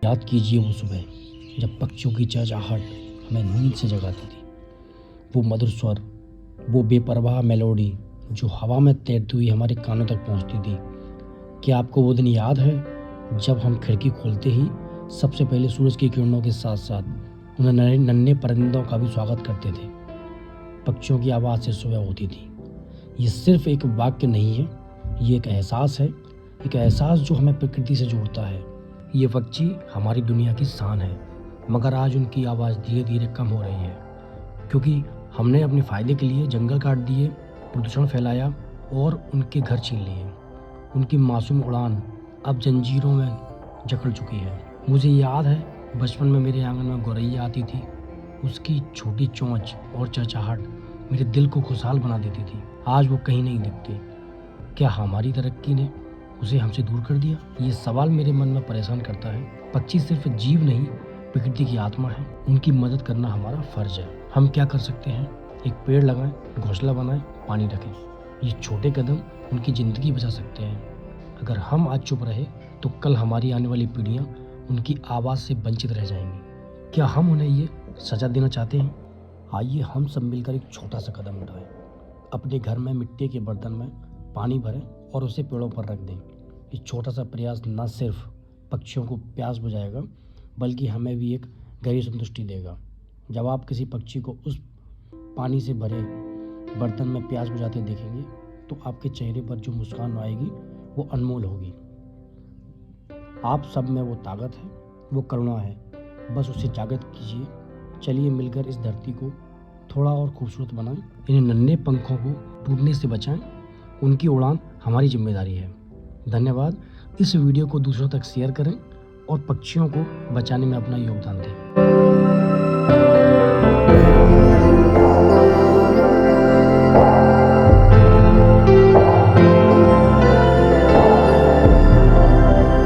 याद कीजिए वो सुबह जब पक्षियों की चहचहाहट हमें नींद से जगाती थी। वो मधुर स्वर, वो बेपरवाह मेलोडी जो हवा में तैरती हुई हमारे कानों तक पहुंचती थी। क्या आपको वो दिन याद है जब हम खिड़की खोलते ही सबसे पहले सूरज की किरणों के साथ साथ उन्हें नन्हे परिंदों का भी स्वागत करते थे। पक्षियों की आवाज़ से सुबह होती थी। ये सिर्फ एक वाक्य नहीं है, ये एक एहसास है, एक एहसास जो हमें प्रकृति से जोड़ता है। ये पक्षी हमारी दुनिया की शान है, मगर आज उनकी आवाज़ धीरे धीरे कम हो रही है क्योंकि हमने अपने फ़ायदे के लिए जंगल काट दिए, प्रदूषण फैलाया और उनके घर छीन लिए। उनकी मासूम उड़ान अब जंजीरों में जकड़ चुकी है। मुझे याद है बचपन में मेरे आंगन में गौरैया आती थी। उसकी छोटी चोंच और चहचहाहट मेरे दिल को खुशहाल बना देती थी। आज वो कहीं नहीं दिखती। क्या हमारी तरक्की ने उसे हमसे दूर कर दिया? ये सवाल मेरे मन में परेशान करता है। पक्षी सिर्फ जीव नहीं, प्रकृति की आत्मा है। उनकी मदद करना हमारा फर्ज है। हम क्या कर सकते हैं? एक पेड़ लगाएं, घोंसला बनाएं, पानी रखें। ये छोटे कदम उनकी ज़िंदगी बचा सकते हैं। अगर हम आज चुप रहे तो कल हमारी आने वाली पीढ़ियां उनकी आवाज़ से वंचित रह जाएंगी। क्या हम उन्हें ये सजा देना चाहते हैं? आइए हम सब मिलकर एक छोटा सा कदम उठाएं। अपने घर में मिट्टी के बर्तन में पानी भरें और उसे पेड़ों पर रख दें। ये छोटा सा प्रयास न सिर्फ पक्षियों को प्यास बुझाएगा बल्कि हमें भी एक गहरी संतुष्टि देगा। जब आप किसी पक्षी को उस पानी से भरे बर्तन में प्यास बुझाते देखेंगे तो आपके चेहरे पर जो मुस्कान आएगी वो अनमोल होगी। आप सब में वो ताकत है, वो करुणा है, बस उसे जागृत कीजिए। चलिए मिलकर इस धरती को थोड़ा और खूबसूरत बनाएं। इन्हें नन्हे पंखों को टूटने से बचाएं। उनकी उड़ान हमारी जिम्मेदारी है। धन्यवाद। इस वीडियो को दूसरों तक शेयर करें और पक्षियों को बचाने में अपना योगदान दें।